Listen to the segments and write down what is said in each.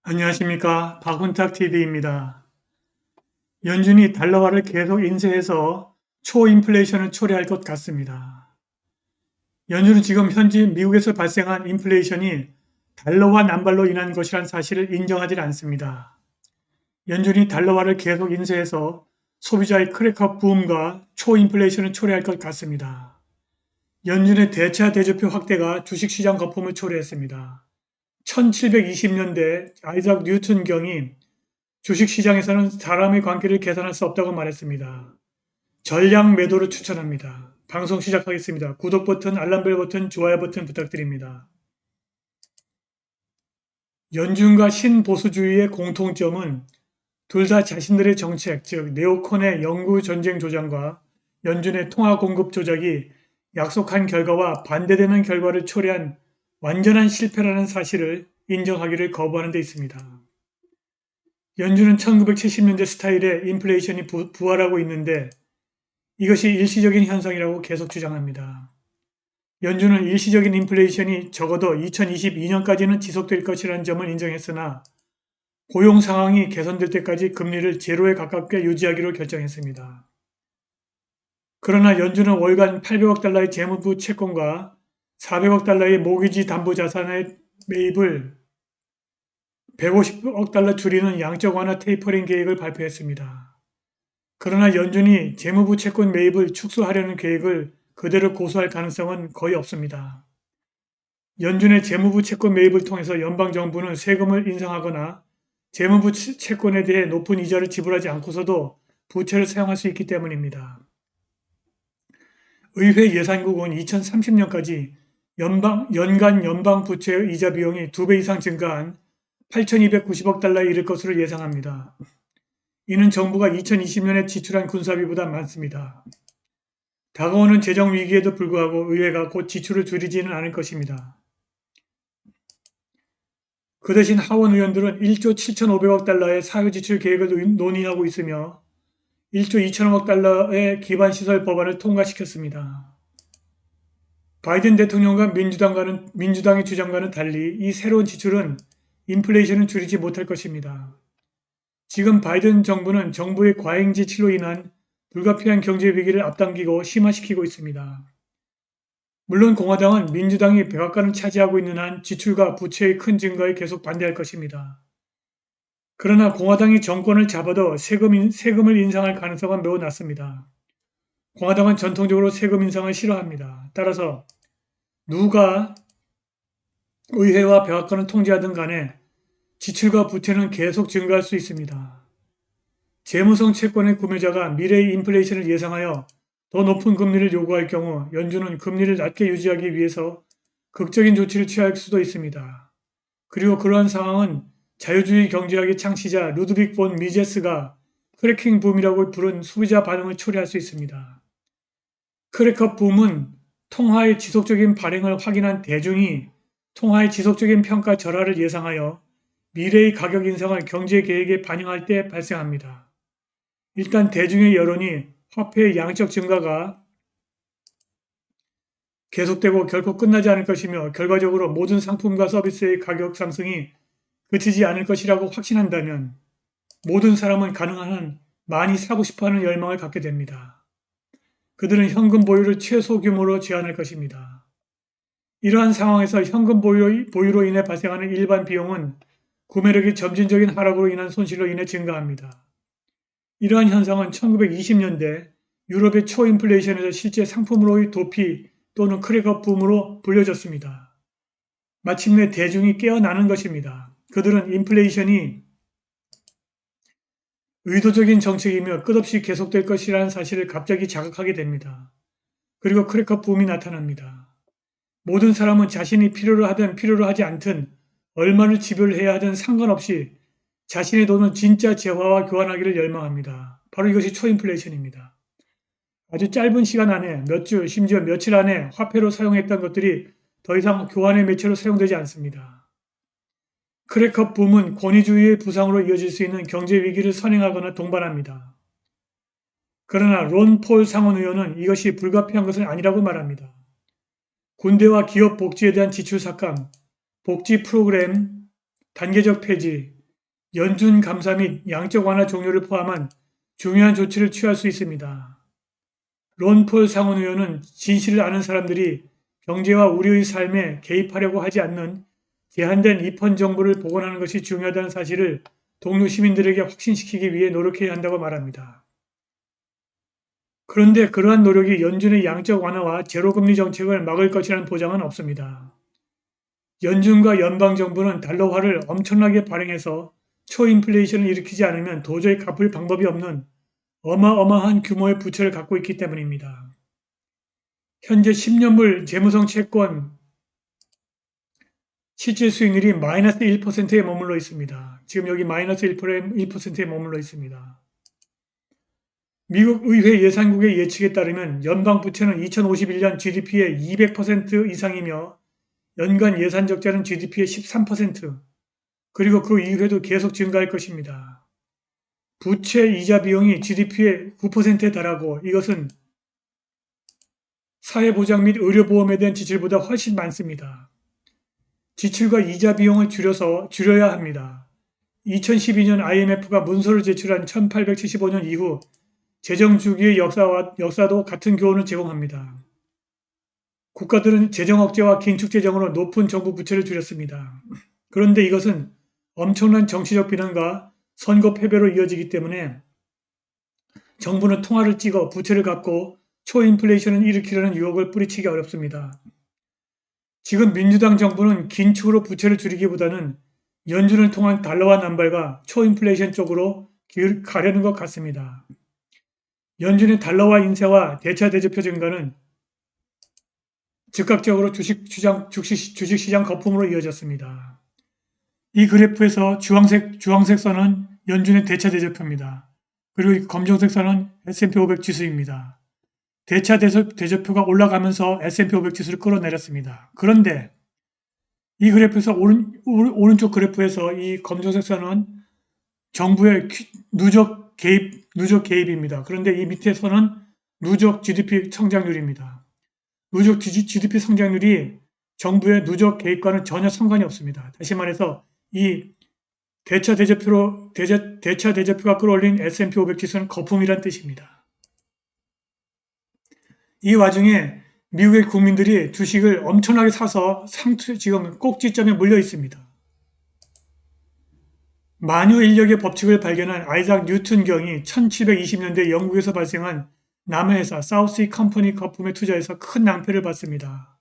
안녕하십니까. 박훈탁TV입니다. 연준이 달러화를 계속 인쇄해서 초인플레이션을 초래할 것 같습니다. 연준은 지금 현지 미국에서 발생한 인플레이션이 달러화 난발로 인한 것이란 사실을 인정하지 않습니다. 연준이 달러화를 계속 인쇄해서 소비자의 크래커 붐과 초인플레이션을 초래할 것 같습니다. 연준의 대차 대조표 확대가 주식시장 거품을 초래했습니다. 1720년대 아이작 뉴튼 경이 주식시장에서는 사람의 관계를 계산할 수 없다고 말했습니다. 전량 매도를 추천합니다. 방송 시작하겠습니다. 구독 버튼, 알람벨 버튼, 좋아요 버튼 부탁드립니다. 연준과 신보수주의의 공통점은 둘 다 자신들의 정책, 즉 네오콘의 영구 전쟁 조장과 연준의 통화 공급 조작이 약속한 결과와 반대되는 결과를 초래한 완전한 실패라는 사실을 인정하기를 거부하는 데 있습니다. 연준은 1970년대 스타일의 인플레이션이 부활하고 있는데 이것이 일시적인 현상이라고 계속 주장합니다. 연준은 일시적인 인플레이션이 적어도 2022년까지는 지속될 것이라는 점을 인정했으나 고용 상황이 개선될 때까지 금리를 제로에 가깝게 유지하기로 결정했습니다. 그러나 연준은 월간 800억 달러의 재무부 채권과 400억 달러의 모기지 담보 자산의 매입을 150억 달러 줄이는 양적 완화 테이퍼링 계획을 발표했습니다. 그러나 연준이 재무부 채권 매입을 축소하려는 계획을 그대로 고수할 가능성은 거의 없습니다. 연준의 재무부 채권 매입을 통해서 연방정부는 세금을 인상하거나 재무부 채권에 대해 높은 이자를 지불하지 않고서도 부채를 사용할 수 있기 때문입니다. 의회 예산국은 2030년까지 연간 연방 부채 이자 비용이 2배 이상 증가한 8,290억 달러에 이를 것으로 예상합니다. 이는 정부가 2020년에 지출한 군사비보다 많습니다. 다가오는 재정 위기에도 불구하고 의회가 곧 지출을 줄이지는 않을 것입니다. 그 대신 하원 의원들은 1조 7,500억 달러의 사회지출 계획을 논의하고 있으며 1조 2천억 달러의 기반시설 법안을 통과시켰습니다. 바이든 대통령과 민주당의 주장과는 달리 이 새로운 지출은 인플레이션을 줄이지 못할 것입니다. 지금 바이든 정부는 정부의 과잉 지출로 인한 불가피한 경제 위기를 앞당기고 심화시키고 있습니다. 물론 공화당은 민주당이 백악관을 차지하고 있는 한 지출과 부채의 큰 증가에 계속 반대할 것입니다. 그러나 공화당이 정권을 잡아도 세금을 인상할 가능성은 매우 낮습니다. 공화당은 전통적으로 세금 인상을 싫어합니다. 따라서 누가 의회와 백악관을 통제하든 간에 지출과 부채는 계속 증가할 수 있습니다. 재무성 채권의 구매자가 미래의 인플레이션을 예상하여 더 높은 금리를 요구할 경우 연준은 금리를 낮게 유지하기 위해서 극적인 조치를 취할 수도 있습니다. 그리고 그러한 상황은 자유주의 경제학의 창시자 루드빅 본 미제스가 크래킹 붐이라고 부른 소비자 반응을 초래할 수 있습니다. 크래커 붐은 통화의 지속적인 발행을 확인한 대중이 통화의 지속적인 평가 절하를 예상하여 미래의 가격 인상을 경제 계획에 반영할 때 발생합니다. 일단 대중의 여론이 화폐의 양적 증가가 계속되고 결코 끝나지 않을 것이며 결과적으로 모든 상품과 서비스의 가격 상승이 그치지 않을 것이라고 확신한다면 모든 사람은 가능한 한 많이 사고 싶어하는 열망을 갖게 됩니다. 그들은 현금 보유를 최소 규모로 제한할 것입니다. 이러한 상황에서 현금 보유로 인해 발생하는 일반 비용은 구매력의 점진적인 하락으로 인한 손실로 인해 증가합니다. 이러한 현상은 1920년대 유럽의 초인플레이션에서 실제 상품으로의 도피 또는 크래커 붐으로 불려졌습니다. 마침내 대중이 깨어나는 것입니다. 그들은 인플레이션이 의도적인 정책이며 끝없이 계속될 것이라는 사실을 갑자기 자각하게 됩니다. 그리고 크래커 붐이 나타납니다. 모든 사람은 자신이 필요로 하든 필요로 하지 않든 얼마를 지불해야 하든 상관없이 자신의 돈을 진짜 재화와 교환하기를 열망합니다. 바로 이것이 초인플레이션입니다. 아주 짧은 시간 안에 몇 주, 심지어 며칠 안에 화폐로 사용했던 것들이 더 이상 교환의 매체로 사용되지 않습니다. 크래커 붐은 권위주의의 부상으로 이어질 수 있는 경제 위기를 선행하거나 동반합니다. 그러나 론 폴 상원 의원은 이것이 불가피한 것은 아니라고 말합니다. 군대와 기업 복지에 대한 지출 삭감, 복지 프로그램 단계적 폐지, 연준 감사 및 양적 완화 종료를 포함한 중요한 조치를 취할 수 있습니다. 론폴 상원 의원은 진실을 아는 사람들이 경제와 우리의 삶에 개입하려고 하지 않는 제한된 입헌 정부를 복원하는 것이 중요하다는 사실을 동료 시민들에게 확신시키기 위해 노력해야 한다고 말합니다. 그런데 그러한 노력이 연준의 양적 완화와 제로금리 정책을 막을 것이라는 보장은 없습니다. 연준과 연방정부는 달러화를 엄청나게 발행해서 초인플레이션을 일으키지 않으면 도저히 갚을 방법이 없는 어마어마한 규모의 부채를 갖고 있기 때문입니다. 현재 10년물 재무성 채권 실질 수익률이 마이너스 1%에 머물러 있습니다. 지금 여기 마이너스 1%에 머물러 있습니다. 미국 의회 예산국의 예측에 따르면 연방 부채는 2051년 GDP의 200% 이상이며 연간 예산 적자는 GDP의 13%, 그리고 그 이후에도 계속 증가할 것입니다. 부채 이자 비용이 GDP의 9%에 달하고 이것은 사회보장 및 의료보험에 대한 지출보다 훨씬 많습니다. 지출과 이자 비용을 줄여야 합니다. 2012년 IMF가 문서를 제출한 1875년 이후 재정주기의 역사도 같은 교훈을 제공합니다. 국가들은 재정 억제와 긴축재정으로 높은 정부 부채를 줄였습니다. 그런데 이것은 엄청난 정치적 비난과 선거 패배로 이어지기 때문에 정부는 통화를 찍어 부채를 갚고 초인플레이션을 일으키려는 유혹을 뿌리치기 어렵습니다. 지금 민주당 정부는 긴축으로 부채를 줄이기보다는 연준을 통한 달러화 남발과 초인플레이션 쪽으로 가려는 것 같습니다. 연준의 달러화 인쇄와 대차 대조표 증가는 즉각적으로 주식시장 거품으로 이어졌습니다. 이 그래프에서 주황색 선은 연준의 대차 대조표입니다. 그리고 검정색 선은 S&P 500 지수입니다. 대차 대조표가 올라가면서 S&P 500 지수를 끌어내렸습니다. 그런데 이 그래프에서 오른쪽 그래프에서 이 검정색 선은 정부의 누적 개입입니다. 그런데 이 밑에 선은 누적 GDP 성장률입니다. 누적 GDP 성장률이 정부의 누적 개입과는 전혀 상관이 없습니다. 다시 말해서 이 대차 대조표가 끌어올린 S&P 500 지수는 거품이란 뜻입니다. 이 와중에 미국의 국민들이 주식을 엄청나게 사서 지금 꼭지점에 물려 있습니다. 만유 인력의 법칙을 발견한 아이작 뉴튼 경이 1720년대 영국에서 발생한 남해 회사 사우스 컴퍼니 거품에 투자해서 큰 낭패를 봤습니다.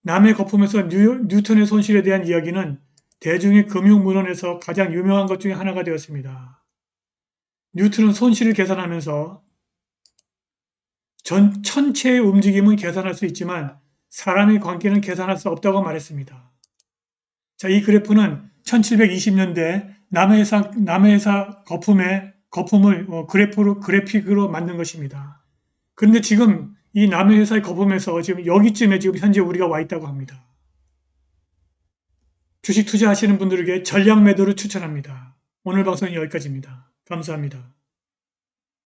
남해 거품에서 뉴턴의 손실에 대한 이야기는 대중의 금융문헌에서 가장 유명한 것 중에 하나가 되었습니다. 뉴턴은 손실을 계산하면서 천체의 움직임은 계산할 수 있지만 사람의 관계는 계산할 수 없다고 말했습니다. 자, 이 그래프는 1720년대 남해회사 거품을 그래픽으로 만든 것입니다. 그런데 지금 이 남해회사의 거품에서 지금 여기쯤에 지금 현재 우리가 와 있다고 합니다. 주식 투자하시는 분들에게 전략 매도를 추천합니다. 오늘 방송은 여기까지입니다. 감사합니다.